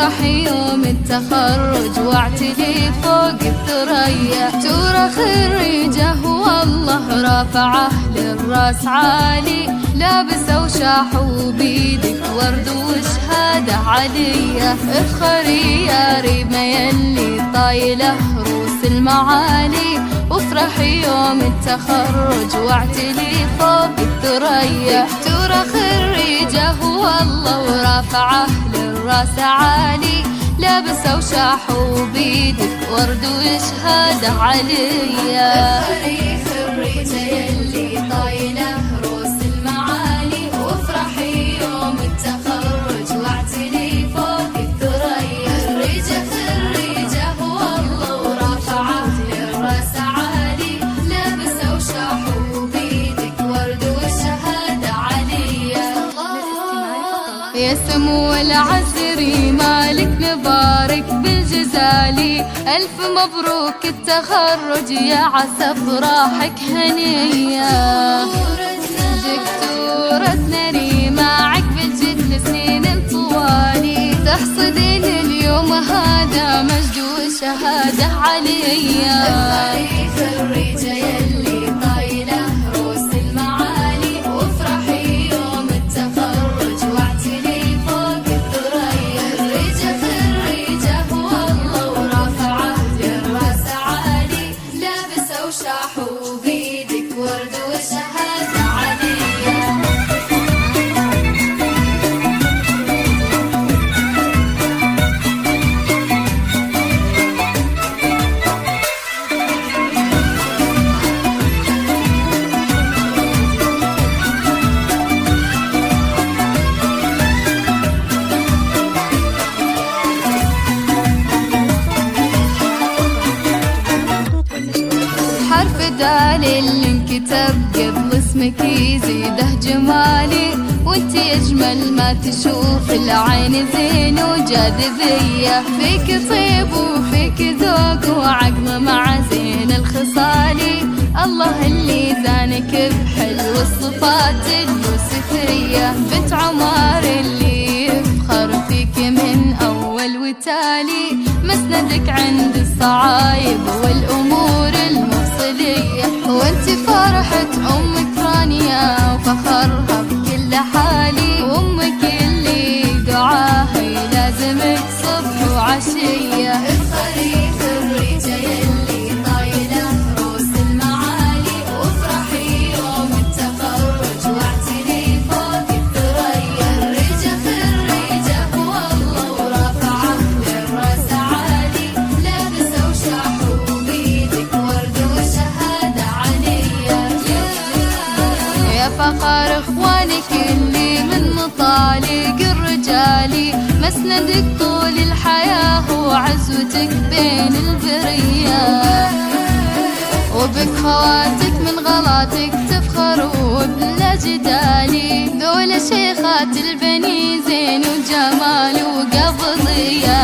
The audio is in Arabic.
وافرح يوم التخرج واعتلي فوق الثريا. ترى خريجه والله رافعه للراس عالي، لابسه وشاحوا بيدك ورد وشهاده عليا. افخري يا ريمه يلي طايله روس المعالي، وافرحي يوم التخرج واعتلي فوق الثريا. ترى خريجه والله ورافعه للراس عالي، لابسه وشاحوا بيدك ورد وشهاده عليا. افخري خريجه يلي طايله روس المعالي، وافرحي يوم التخرج واعتلي فوق الثريا. خريجه والله ورافعه للراس عالي، لابسه وشاحوا بيدك ورد وشهاده عليا. يا سمو العسري مالك مبارك بالجزالي، ألف مبروك التخرج يا عسى افراحك هنية. دكتورتنا ريمة عقب جد سنين طوالي، تحصدين اليوم هذا مجد وشهادة عليا. خريجة يلي طايلة روس المعالي، وافرحي يوم التخرج واعتلي فوق الثريا. خريجة والله ورافعه للراس عالي، لابسه وشاحوا بيدك ورد وشهادة عليا. حرف دال اللي انكتب قبل اسمك يزيده جمالي، وانت اجمل ما تشوف العين زين وجاذبيه. فيك طيب وفيك ذوق وعقل مع زين الخصالي، الله اللي زانك بحلو الصفات اليوسفيه. بنت عمر اللي يفخر فيك من اول وتالي، مسندك عند الصعايب والامور المفصليه. وانت فرحة امك رانيا وفخرها بكل حالي، وامك اللي دعاها يلازمك صبح وعشيه. افخري خريجه يلي طايله روس المعالي، وافرحي يوم التخرج واعتلي فوق الثريا. خريجه والله ورافعه للراس عالي، لابسه وشاحوا بيدك ورد وشهاده عليا. يا فخر اخوانك اللي من مطالق الرجالي، مسندك طول الحياه وعزوتك بين البريه. وبك خواتك من غلاتك تفخر وبلا جدالي، ذولا شيخات البني زين وجمال وقبضيه.